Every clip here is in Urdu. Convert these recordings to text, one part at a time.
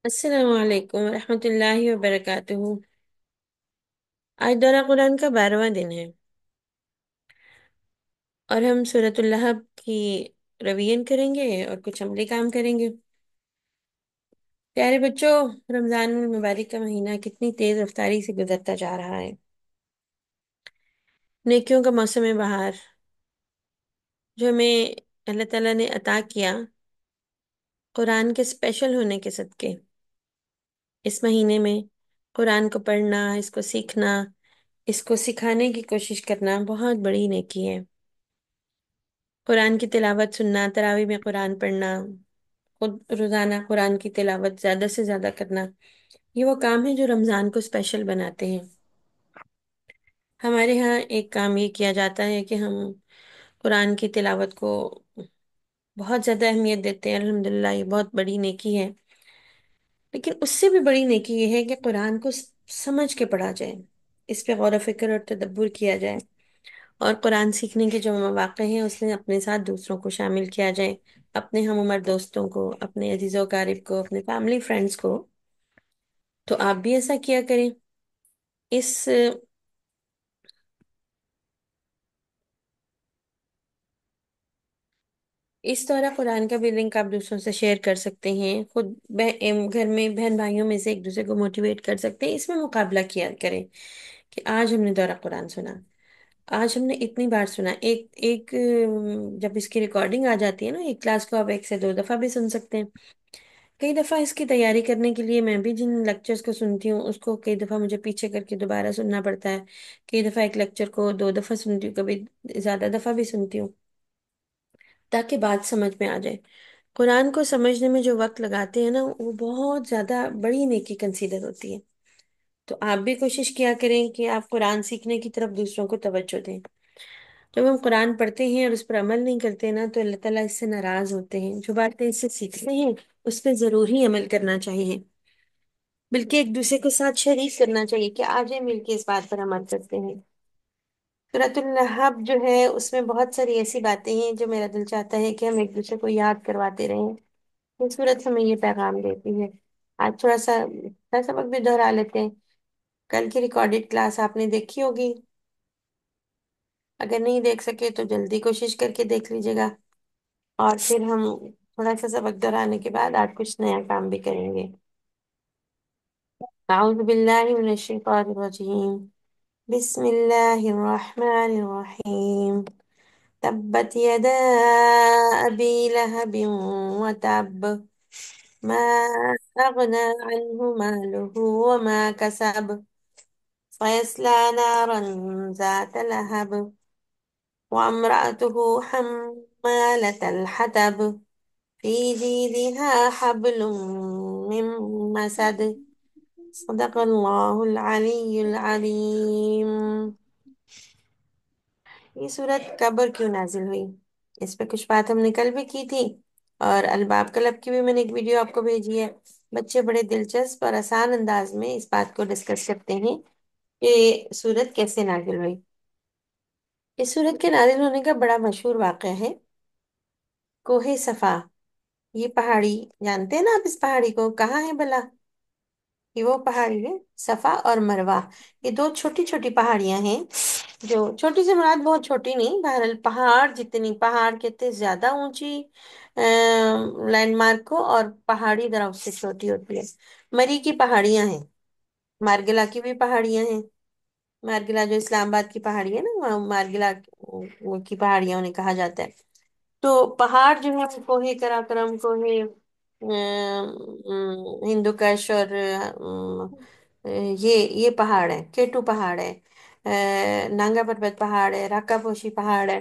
السلام علیکم ورحمۃ اللہ وبرکاتہ۔ آج دورہ قرآن کا 12واں دن ہے اور ہم سورۃ اللہب کی روین کریں گے اور کچھ عملی کام کریں گے۔ پیارے بچوں، رمضان المبارک کا مہینہ کتنی تیز رفتاری سے گزرتا جا رہا ہے۔ نیکیوں کا موسم بہار جو ہمیں اللہ تعالیٰ نے عطا کیا قرآن کے اسپیشل ہونے کے صدقے، اس مہینے میں قرآن کو پڑھنا، اس کو سیکھنا، اس کو سکھانے کی کوشش کرنا بہت بڑی نیکی ہے۔ قرآن کی تلاوت سننا، تراویح میں قرآن پڑھنا، خود روزانہ قرآن کی تلاوت زیادہ سے زیادہ کرنا، یہ وہ کام ہے جو رمضان کو اسپیشل بناتے ہیں۔ ہمارے ہاں ایک کام یہ کیا جاتا ہے کہ ہم قرآن کی تلاوت کو بہت زیادہ اہمیت دیتے ہیں۔ الحمدللہ یہ بہت بڑی نیکی ہے، لیکن اس سے بھی بڑی نیکی یہ ہے کہ قرآن کو سمجھ کے پڑھا جائے، اس پہ غور و فکر اور تدبر کیا جائے، اور قرآن سیکھنے کے جو مواقع ہیں اس میں اپنے ساتھ دوسروں کو شامل کیا جائے، اپنے ہم عمر دوستوں کو، اپنے عزیز و اقارب کو، اپنے فیملی فرینڈز کو۔ تو آپ بھی ایسا کیا کریں۔ اس اس دورہ قرآن کا بھی لنک آپ دوسروں سے شیئر کر سکتے ہیں، خود گھر میں بہن بھائیوں میں سے ایک دوسرے کو موٹیویٹ کر سکتے ہیں، اس میں مقابلہ کیا کریں کہ آج ہم نے دورہ قرآن سنا، آج ہم نے اتنی بار سنا۔ ایک ایک جب اس کی ریکارڈنگ آ جاتی ہے نا، ایک کلاس کو آپ 1 سے 2 دفعہ بھی سن سکتے ہیں۔ کئی دفعہ اس کی تیاری کرنے کے لیے میں بھی جن لیکچرز کو سنتی ہوں اس کو کئی دفعہ مجھے پیچھے کر کے دوبارہ سننا پڑتا ہے، کئی دفعہ ایک لیکچر کو 2 دفعہ سنتی ہوں، کبھی زیادہ دفعہ بھی سنتی ہوں تاکہ بات سمجھ میں آ جائے۔ قرآن کو سمجھنے میں جو وقت لگاتے ہیں نا، وہ بہت زیادہ بڑی نیکی کنسیڈر ہوتی ہے۔ تو آپ بھی کوشش کیا کریں کہ آپ قرآن سیکھنے کی طرف دوسروں کو توجہ دیں۔ جب ہم قرآن پڑھتے ہیں اور اس پر عمل نہیں کرتے نا، تو اللہ تعالیٰ اس سے ناراض ہوتے ہیں۔ جو باتیں اس سے سیکھتے ہیں اس پہ ضرور ہی عمل کرنا چاہیے، بلکہ ایک دوسرے کو ساتھ شریک کرنا چاہیے کہ آج ہم مل کے اس بات پر عمل کرتے ہیں۔ سورۃ النحل جو ہے اس میں بہت ساری ایسی باتیں ہیں جو میرا دل چاہتا ہے کہ ہم ایک دوسرے کو یاد کرواتے رہیں۔ یہ سورت ہمیں یہ پیغام دیتی ہے۔ آج تھوڑا سا سبق بھی دہرا لیتے ہیں۔ کل کی ریکارڈیڈ کلاس آپ نے دیکھی ہوگی، اگر نہیں دیکھ سکے تو جلدی کوشش کر کے دیکھ لیجیے گا، اور پھر ہم تھوڑا سا سبق دہرانے کے بعد آج کچھ نیا کام بھی کریں گے۔ اعوذ باللہ من الشیطان الرجیم، بسم اللہ الرحمن الرحیم۔ تبت يدا أبي لهب وتب، ما أغنى عنه ماله وما كسب، سيصلى نارا ذات لهب، وامرأته حمالة الحطب، في جيدها حبل من مسد، صدق الله العلي العليم۔ یہ سورت قبر کیوں نازل ہوئی، اس پہ کچھ بات ہم نے کل بھی کی تھی، اور الباب قلب کی بھی میں نے ایک ویڈیو آپ کو بھیجی ہے۔ بچے بڑے دلچسپ اور آسان انداز میں اس بات کو ڈسکس کرتے ہیں کہ سورت کیسے نازل ہوئی۔ اس سورت کے نازل ہونے کا بڑا مشہور واقعہ ہے کوہ صفا۔ یہ پہاڑی جانتے ہیں نا آپ، اس پہاڑی کو کہاں ہے بلا؟ یہ وہ پہاڑی ہے صفا اور مروہ، یہ دو چھوٹی چھوٹی پہاڑیاں ہیں، جو چھوٹی سے مراد بہت چھوٹی نہیں، بہرحال پہاڑ جتنی، پہاڑ کہتے زیادہ اونچی لینڈ مارک کو، اور پہاڑی ذرا اس سے چھوٹی ہوتی ہے۔ مری کی پہاڑیاں ہیں، مارگلا کی بھی پہاڑیاں ہیں۔ مارگلا جو اسلام آباد کی پہاڑی ہے نا، وہاں مارگلا وہ کی پہاڑیاں انہیں کہا جاتا ہے۔ تو پہاڑ جو ہے کوہ کراکرم، کوہ ہندو کش، اور یہ پہاڑ ہے، کیٹو پہاڑ ہے، نانگا پربت پہاڑ ہے، راکا پوشی پہاڑ ہے،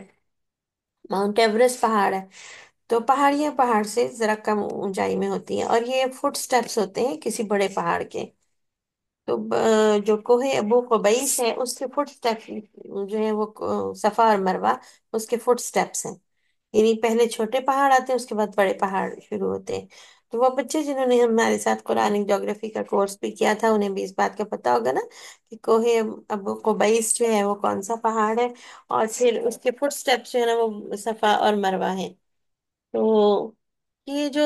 ماؤنٹ ایوریسٹ پہاڑ ہے۔ تو پہاڑیاں پہاڑ سے ذرا کم اونچائی میں ہوتی ہیں، اور یہ فٹ سٹیپس ہوتے ہیں کسی بڑے پہاڑ کے۔ تو جو کوہ ابو قبیس ہے اس کے فٹ سٹیپ جو ہے وہ صفا اور مروہ اس کے فٹ سٹیپس ہیں، یعنی پہلے چھوٹے پہاڑ آتے ہیں، اس کے بعد بڑے پہاڑ شروع ہوتے ہیں۔ تو وہ بچے جنہوں نے ہمارے ساتھ قرآن جغرافی کا کورس بھی کیا تھا، انہیں بھی اس بات کا پتا ہوگا نا کہ کوہ ابو قبیس جو ہے وہ کون سا پہاڑ ہے، اور پھر اس کے فٹ سٹیپس جو ہے نا وہ صفا اور مروہ ہیں۔ تو یہ جو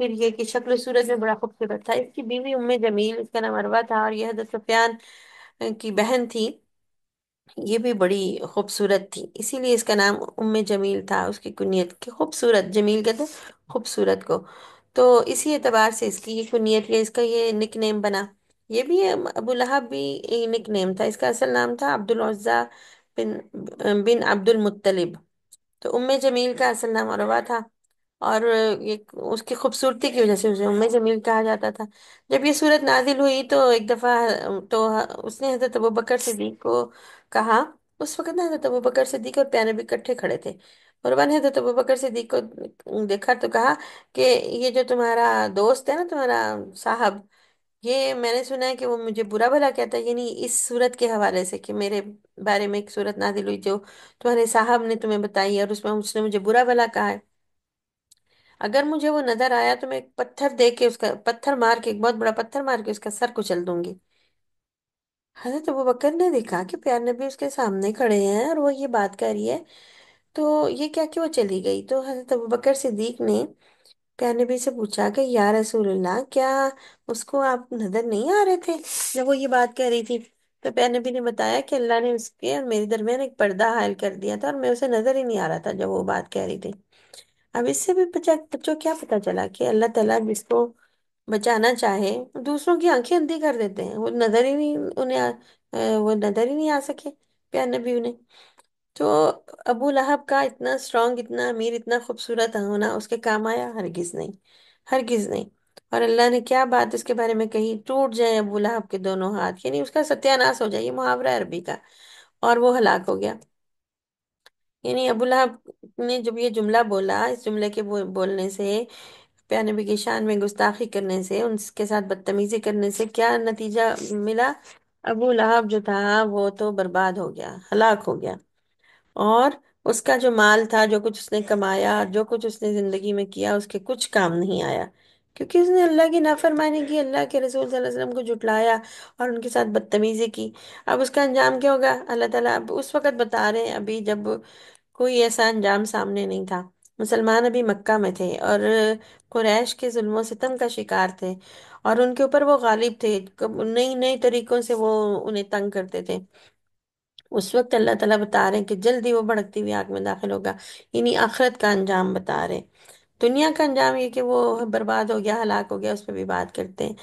پھر یہ کہ شکل و صورت میں بڑا خوبصورت تھا. اس کی بیوی جمیل، اس کا نام عروہ تھا، اور یہ حضرت سفیان کی بہن تھی. یہ بھی بڑی خوبصورت تھی، اسی لیے اس کا نام جمیل تھا. اس کی کنیت کی خوبصورت، جمیل کہتے ہیں خوبصورت کو. تو اسی اعتبار سے اس کی یہ کنیت، اس کا یہ نک نیم بنا. یہ بھی ابو لہب بھی نک نیم تھا. اس کا اصل نام تھا عبد العزا بن عبد المطلب. تو جمیل کا اصل نام عروہ تھا. اور یہ اس کی خوبصورتی کی وجہ سے اسے جمیل کہا جاتا تھا. جب یہ صورت نازل ہوئی تو ایک دفعہ تو اس نے حضرت ابوبکر صدیق کو کہا. اس وقت نا حضرت ابوبکر صدیق اور پیارے نبی اکٹھے کھڑے تھے. اور نے حضرت ابوبکر صدیق کو دیکھا تو کہا کہ یہ جو تمہارا دوست ہے نا، تمہارا صاحب، یہ میں نے سنا ہے کہ وہ مجھے برا بھلا کہتا ہے، یعنی اس صورت کے حوالے سے کہ میرے بارے میں ایک صورت نازل ہوئی جو تمہارے صاحب نے تمہیں بتائی ہے، اور اس نے مجھے برا بھلا کہا ہے. اگر مجھے وہ نظر آیا تو میں ایک پتھر دے کے اس کا پتھر مار کے، ایک بہت بڑا پتھر مار کے اس کا سر کچل دوں گی. حضرت ابوبکر نے دیکھا کہ پیار نبی اس کے سامنے کھڑے ہیں اور وہ یہ بات کر رہی ہے. تو یہ کیا کہ وہ چلی گئی. تو حضرت ابوبکر صدیق نے پیار نبی سے پوچھا کہ یا رسول اللہ، کیا اس کو آپ نظر نہیں آ رہے تھے جب وہ یہ بات کہہ رہی تھی؟ تو پیار نبی نے بتایا کہ اللہ نے اس کے اور میرے درمیان ایک پردہ حائل کر دیا تھا، اور میں اسے نظر ہی نہیں آ رہا تھا جب وہ بات کہہ رہی تھی. اب اس سے بھی بچوں کیا پتا چلا کہ اللہ تعالیٰ جس کو بچانا چاہے دوسروں کی آنکھیں اندھی کر دیتے ہیں. وہ نظر ہی نہیں انہیں وہ نظر ہی نہیں آ سکے پیار نبی انہیں. تو ابو لہب کا اتنا اسٹرانگ، اتنا امیر، اتنا خوبصورت ہونا اس کے کام آیا؟ ہرگز نہیں، ہرگز نہیں. اور اللہ نے کیا بات اس کے بارے میں کہی، ٹوٹ جائیں ابو لہب کے دونوں ہاتھ، یعنی اس کا ستیہ ناش ہو جائے، یہ محاورہ ہے عربی کا. اور وہ ہلاک ہو گیا. یعنی ابو لہب نے جب یہ جملہ بولا، اس جملے کے بولنے سے، پیارے نبی کی شان میں گستاخی کرنے سے، ان کے ساتھ بدتمیزی کرنے سے کیا نتیجہ ملا؟ ابو لہب جو تھا وہ تو برباد ہو گیا، ہلاک ہو گیا. اور اس کا جو مال تھا، جو کچھ اس نے کمایا، جو کچھ اس نے زندگی میں کیا، اس کے کچھ کام نہیں آیا، کیونکہ اس نے اللہ کی نافرمانی کی، اللہ کے رسول صلی اللہ علیہ وسلم کو جھٹلایا اور ان کے ساتھ بدتمیزی کی. اب اس کا انجام کیا ہوگا؟ اللہ تعالیٰ اب اس وقت بتا رہے ہیں، ابھی جب کوئی ایسا انجام سامنے نہیں تھا. مسلمان ابھی مکہ میں تھے اور قریش کے ظلم و ستم کا شکار تھے، اور ان کے اوپر وہ غالب تھے. نئی نئی طریقوں سے وہ انہیں تنگ کرتے تھے. اس وقت اللہ تعالیٰ بتا رہے ہیں کہ جلدی وہ بھڑکتی ہوئی آگ میں داخل ہوگا. یعنی آخرت کا انجام بتا رہے. دنیا کا انجام یہ کہ وہ برباد ہو گیا، ہلاک ہو گیا، اس پہ بھی بات کرتے ہیں.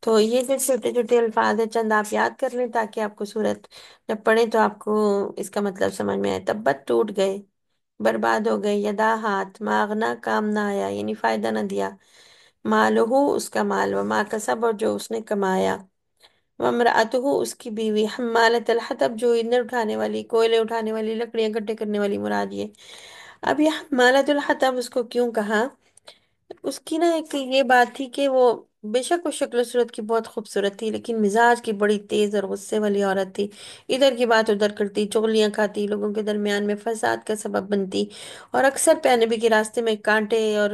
تو یہ جو چھوٹے چھوٹے الفاظ ہیں، چند آپ یاد کر لیں تاکہ آپ کو صورت جب پڑھیں تو آپ کو اس کا مطلب سمجھ میں آئے. تبت ٹوٹ گئے، برباد ہو گئے، یدا ہاتھ، ماغنا کام نہ آیا یعنی فائدہ نہ دیا، مالہو اس کا مال، وما کسب اور جو اس نے کمایا، وامرأتہ اس کی بیوی، حمالت الحطب جو ایندھن اٹھانے والی، کوئلے اٹھانے والی، لکڑیاں اکٹھے کرنے والی مراد یہ. اب یہ حمالت الحطب اس کو کیوں کہا؟ اس کی نا ایک یہ بات تھی کہ وہ بے شک وہ شکل و صورت کی بہت خوبصورت تھی، لیکن مزاج کی بڑی تیز اور غصے والی عورت تھی. ادھر کی بات ادھر کرتی، چغلیاں کھاتی، لوگوں کے درمیان میں فساد کا سبب بنتی، اور اکثر پیارے نبی کے راستے میں کانٹے اور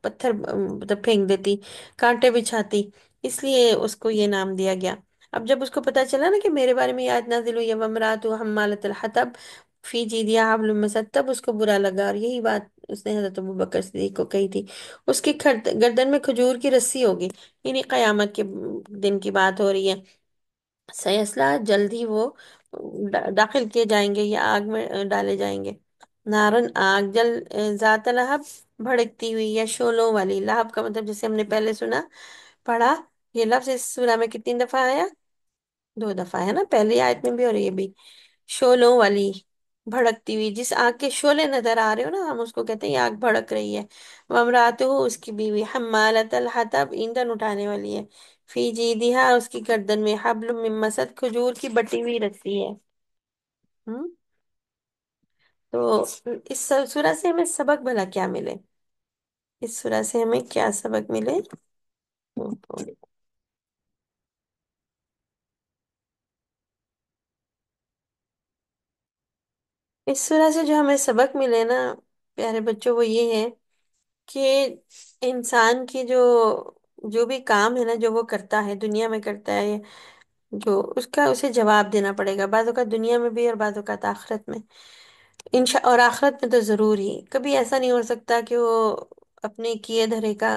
پتھر مطلب پھینک دیتی، کانٹے بچھاتی. اس لیے اس کو یہ نام دیا گیا. اب جب اس کو پتا چلا نا کہ میرے بارے میں یہ آیت نازل ہوئی ہے، وامرأتہ حمالۃ الحطب فی جیدہا حبل من مسد، تب اس کو برا لگا، اور یہی بات اس نے حضرت ابوبکر صدیق کو کہی تھی. اس کی گردن میں کھجور کی رسی ہوگی، یعنی قیامت کے دن کی بات ہو رہی ہے. سیصلہ جلد ہی وہ داخل کیے جائیں گے یا آگ میں ڈالے جائیں گے. نارن آگ، جل ذات لہب بھڑکتی ہوئی یا شولوں والی. لہب کا مطلب جیسے ہم نے پہلے سنا پڑھا، یہ لفظ اس سورہ میں کتنی دفعہ آیا؟ 2 دفعہ ہے نا، پہلی آیت میں بھی اور یہ بھی. شولوں والی، بھڑکتی ہوئی، جس آگ کے شولے نظر آ رہے ہو نا، ہم اس کو کہتے ہیں یہ آگ بھڑک رہی ہے. وامرأتہ اس کی بیوی، حمالۃ الحطب ایندھن اٹھانے والی ہے، فی جیدہا اس کی گردن میں، حبل من مسد کھجور کی بٹی ہوئی رسی ہے. ہم؟ تو اس سورہ سے ہمیں سبق بھلا کیا ملے؟ اس سورہ سے ہمیں کیا سبق ملے؟ اس سورہ سے جو ہمیں سبق ملے نا پیارے بچوں، وہ یہ ہے کہ انسان کی جو بھی کام ہے نا، جو وہ کرتا ہے دنیا میں کرتا ہے، جو اس کا اسے جواب دینا پڑے گا، بعض اوقات دنیا میں بھی اور بعض اوقات آخرت میں. اور آخرت میں تو ضرور ہی. کبھی ایسا نہیں ہو سکتا کہ وہ اپنے کیے دھرے کا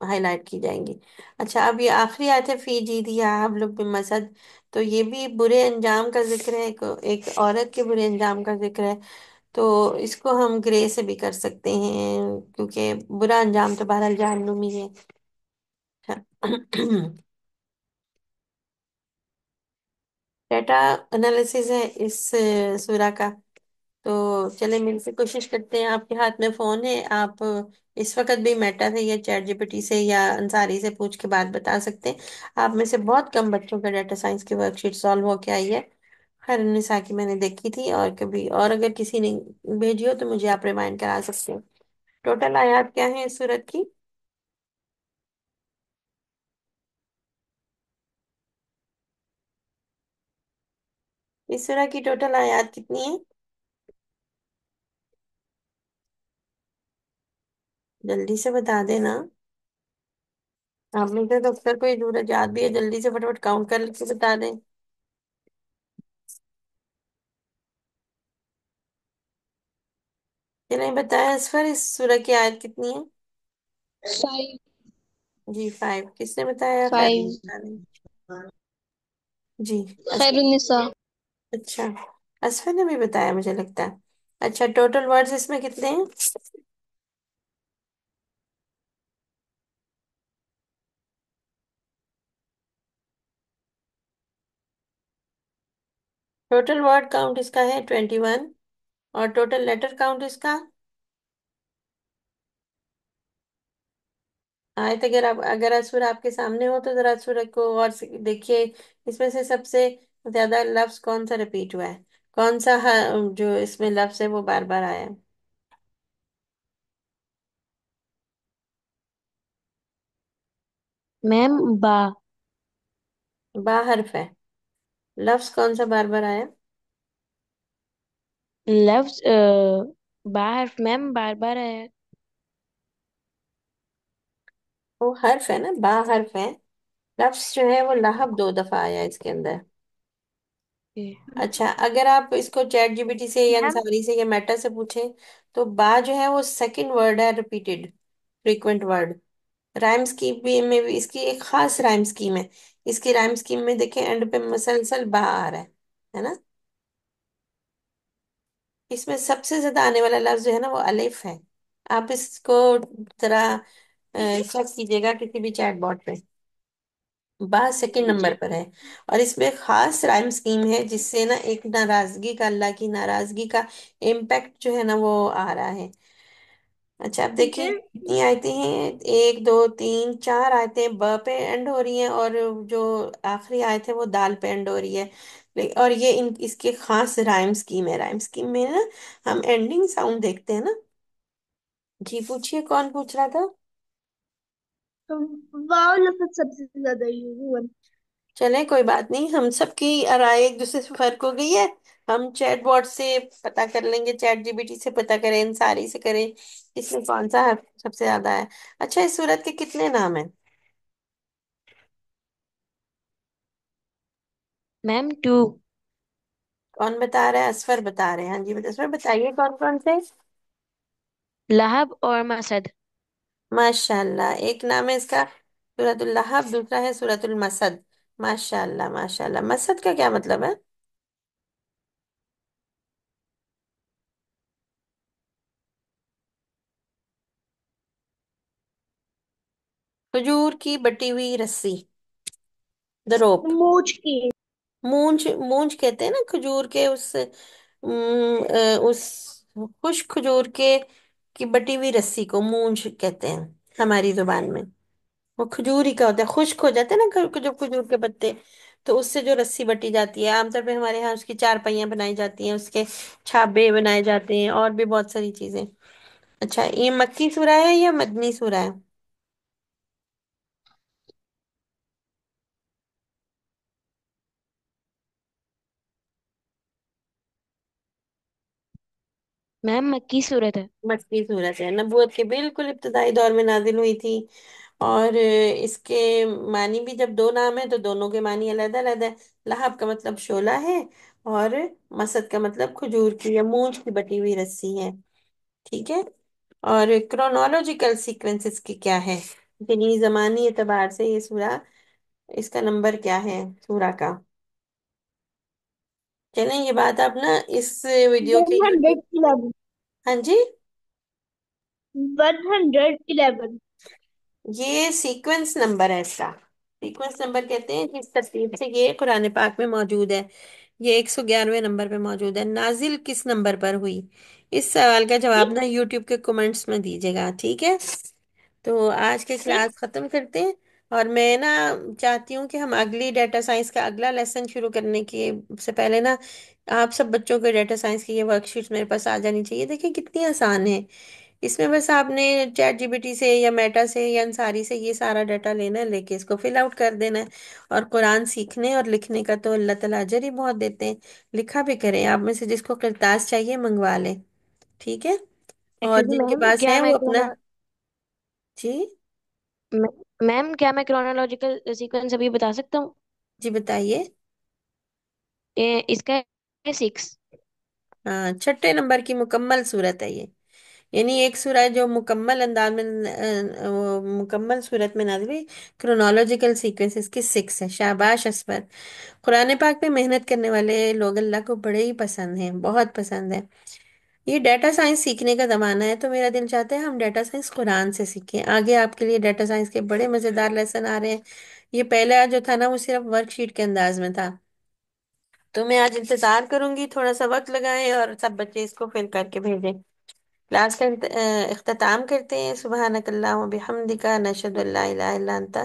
ہائی لائٹ کی جائیں گی۔ اچھا، اب یہ آخری آیت ہے، فی جی دیا حبل من مسد، تو یہ بھی برے انجام کا ذکر ہے، ایک عورت کے برے انجام کا ذکر ہے، تو اس کو ہم گرے سے بھی کر سکتے ہیں، کیونکہ برا انجام تو بہرحال جہنم ہی ہے۔ ڈیٹا انالیسز ہے اس سورہ کا، تو چلیں مل سے کوشش کرتے ہیں۔ آپ کے ہاتھ میں فون ہے، آپ اس وقت بھی میٹا سے یا چیٹ جی پی ٹی سے یا انصاری سے پوچھ کے بات بتا سکتے ہیں۔ آپ میں سے بہت کم بچوں کا ڈیٹا سائنس کی ورک شیٹ سالو ہو کے آئی ہے، خیر النساء کی میں نے دیکھی تھی، اور کبھی اور اگر کسی نے بھیجی ہو تو مجھے آپ ریمائنڈ کرا سکتے ہیں۔ ٹوٹل آیات کیا ہیں اس صورت کی؟ اس سورہ کی ٹوٹل آیات کتنی ہیں؟ جلدی سے بتا دینا، آپ نے تو اکثر کوئی ضرورت یاد بھی ہے، جلدی سے فٹافٹ کاؤنٹ کر کے بتا دیں۔ چلیں بتائیں اسفر، اس سورہ کی آیت کتنی ہے؟ 5 جی 5، کس نے بتایا؟ خیر 5 بتا دیں۔ جی خیر اسفر، النساء۔ اچھا اسفر نے بھی بتایا مجھے لگتا ہے۔ اچھا ٹوٹل ورڈز اس میں کتنے ہیں؟ ٹوٹل ورڈ کاؤنٹ اس کا ہے 21، اور ٹوٹل لیٹر کاؤنٹ اس کا، آیت اگر سورہ آپ کے سامنے ہو تو ذرا سورہ کو غور سے دیکھیے، اس میں سے سب سے زیادہ لفظ کون سا ریپیٹ ہوا ہے، کون سا جو اس میں لفظ ہے وہ بار بار آیا ہے؟ میم با با حرف ہے، لفظ کون سا بار بار آیا؟ لفظ با حرف میم بار بار آیا ہے۔ وہ حرف ہے نا، با حرف ہے، لفظ جو ہے وہ لہب 2 دفعہ آیا ہے اس کے اندر۔ اچھا اگر آپ اس کو چیٹ جی پی ٹی سے یا میم انصاری سے یا میٹا سے پوچھیں تو با جو ہے وہ سیکنڈ ورڈ ہے، repeated frequent word. Rhyme scheme میں بھی اس کی ایک خاص رائم اسکیم ہے، اس کی رائم اسکیم میں دیکھیں اینڈ پہ مسلسل با آ رہا ہے نا؟ اس میں سب سے زیادہ آنے والا لفظ جو ہے نا وہ الف ہے۔ آپ اس کو ذرا چیک کیجیے گا کسی بھی چیٹ باٹ پہ، با سیکنڈ نمبر پر ہے، اور اس میں خاص رائم سکیم ہے جس سے نا ایک ناراضگی کا، اللہ کی ناراضگی کا امپیکٹ جو ہے نا وہ آ رہا ہے۔ اچھا اب دیکھیں کتنی آیتیں ہیں، 1 2 3 4 آیتیں ب پہ اینڈ ہو رہی ہیں، اور جو آخری آیت ہے وہ دال پہ اینڈ ہو رہی ہے، اور یہ اس کے خاص رائم سکیم ہے۔ رائم سکیم میں نا ہم اینڈنگ ساؤنڈ دیکھتے ہیں نا۔ جی پوچھئے، کون پوچھ رہا تھا؟ واو لفظ سب سے زیادہ یوز ہوا۔ چلیں کوئی بات نہیں، ہم سب کی رائے ایک دوسرے سے فرق ہو گئی ہے، ہم چیٹ بورڈ سے پتا کر لیں گے، چیٹ جی بی ٹی سے پتا کریں، انصاری سے کریں، اس میں کون سا حرف سب سے زیادہ ہے۔ اچھا اس سورت کے کتنے نام ہیں؟ میم 2 کون بتا رہا ہے؟ اسفر بتا رہے ہیں، ہاں جی اسفر بتائیے کون کون سے؟ لہب اور مسد۔ ماشاء اللہ، ایک نام ہے اس کا سورت اللہب، دوسرا ہے سورت المسد۔ ماشاء اللہ ماشاء اللہ، مسد کا کیا مطلب ہے؟ کھجور کی بٹی ہوئی رسی، دا روپ۔ موچ کی مونج، مونج کہتے ہیں نا کھجور کے اس خشک کھجور کے کی بٹی ہوئی رسی کو مونج کہتے ہیں ہماری زبان میں۔ وہ کھجور ہی کا ہوتا ہے، خشک ہو جاتے ہیں نا جو کھجور کے پتے، تو اس سے جو رسی بٹی جاتی ہے، عام طور پہ ہمارے ہاں اس کی چارپائیاں بنائی جاتی ہیں، اس کے چھابے بنائے جاتے ہیں، اور بھی بہت ساری چیزیں۔ اچھا یہ مکی سورہ ہے یا مدنی سورہ ہے؟ میم مکی صورت ہے۔ مکی صورت ہے، نبوت کے بالکل ابتدائی دور میں نازل ہوئی تھی، اور اس کے معنی بھی جب دو نام ہے تو دونوں کے معنی علیحدہ علیحدہ ہے۔ لہب کا مطلب شعلہ ہے، اور مسد کا مطلب کھجور کی یا مونج کی بٹی ہوئی رسی ہے، ٹھیک ہے؟ اور کرونالوجیکل سیکوینس اس کی کیا ہے؟ دینی زمانی اعتبار سے یہ سورہ، اس کا نمبر کیا ہے سورہ کا؟ چلیں یہ بات آپ نا اس ویڈیو ون کے ہنڈریڈ یوٹیوب، الیون ہاں جی، 111 یہ سیکوینس نمبر ہے اس کا، سیکوینس نمبر کہتے ہیں جس ترتیب سے یہ قرآن پاک میں موجود ہے۔ یہ 111ویں نمبر پہ موجود ہے۔ نازل کس نمبر پر ہوئی؟ اس سوال کا جواب ٹھیک نا یوٹیوب کے کمنٹس میں دیجیے گا، ٹھیک ہے؟ تو آج کے ٹھیک کلاس ختم کرتے ہیں، اور میں نا چاہتی ہوں کہ ہم اگلی ڈیٹا سائنس کا اگلا لیسن شروع کرنے کے سے پہلے نا آپ سب بچوں کو ڈیٹا سائنس کی یہ ورک شیٹ میرے پاس آ جانی چاہیے۔ دیکھیں کتنی آسان ہے، اس میں بس آپ نے چیٹ جی پی ٹی سے یا میٹا سے یا انصاری سے یہ سارا ڈیٹا لینا ہے، لے کے اس کو فل آؤٹ کر دینا ہے۔ اور قرآن سیکھنے اور لکھنے کا تو اللہ تعالیٰ اجر ہی بہت دیتے ہیں، لکھا بھی کریں۔ آپ میں سے جس کو کرتاس چاہیے منگوا لیں، ٹھیک ہے؟ اور ایکچولی جن کے میم پاس کیا ہے میں وہ اپنا، جی میم کیا میں کرونالوجیکل سیکوینس ابھی بتا سکتا ہوں؟ جی بتائیے۔ اس کا 6۔ ہاں، چھٹے نمبر کی مکمل صورت ہے یہ، یعنی ایک سورہ جو مکمل انداز میں وہ مکمل صورت میں نازل ہوئی، کرونالوجیکل سیکوینس اس کی 6 ہے۔ شاباش اسپر! قرآن پاک پہ محنت کرنے والے لوگ اللہ کو بڑے ہی پسند ہیں، بہت پسند ہے۔ یہ ڈیٹا سائنس سیکھنے کا زمانہ ہے، تو میرا دل چاہتا ہے ہم ڈیٹا سائنس قرآن سے سیکھیں۔ آگے آپ کے لیے ڈیٹا سائنس کے بڑے مزیدار لیسن آ رہے ہیں۔ یہ پہلا جو تھا نا وہ صرف ورک شیٹ کے انداز میں تھا، تو میں آج انتظار کروں گی، تھوڑا سا وقت لگائیں اور سب بچے اس کو فل کر کے بھیجیں۔ کلاس کا اختتام کرتے ہیں۔ سبحانک اللہم و بحمدک، نشہد ان لا الہ الا انت،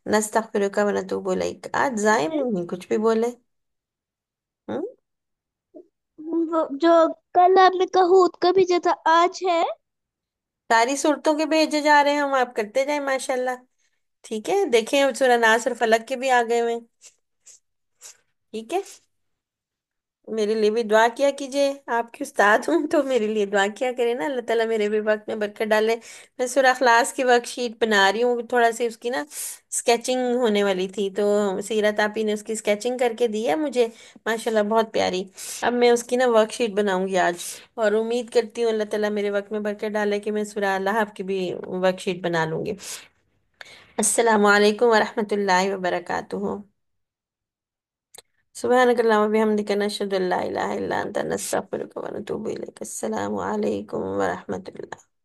نستغفرک و نتوب الیک۔ آج ضائع نہیں کچھ بھی بولے، ہم؟ جو کل آپ نے کہوت کا بھیجا تھا آج ہے؟ ساری صورتوں کے بھیجے جا رہے ہیں ہم، آپ کرتے جائیں ماشاءاللہ، ٹھیک ہے؟ دیکھیں اب سورہ ناصر فلق کے بھی آ گئے ہوئے ہیں، ٹھیک ہے؟ میرے لیے بھی دعا کیا کیجیے، آپ کی استاد ہوں تو میرے لیے دعا کیا کرے نا، اللہ تعالیٰ میرے بھی وقت میں برکت ڈالے۔ میں سورہ اخلاص کی ورک شیٹ بنا رہی ہوں، تھوڑا سی اس کی نا اسکیچنگ ہونے والی تھی، تو سیرت آپی نے اس کی اسکیچنگ کر کے دی ہے مجھے، ماشاءاللہ بہت پیاری۔ اب میں اس کی نا ورک شیٹ بناؤں گی آج، اور امید کرتی ہوں اللہ تعالیٰ میرے وقت میں برکت ڈالے کہ میں سورہ الحب کی بھی ورک شیٹ بنا لوں گی۔ السلام علیکم ورحمۃ اللہ وبرکاتہ۔ سبحانك اللهم وبحمدك، نشهد ان لا اله الا انت، نستغفرك ونتوب اليك۔ السلام عليكم ورحمة الله۔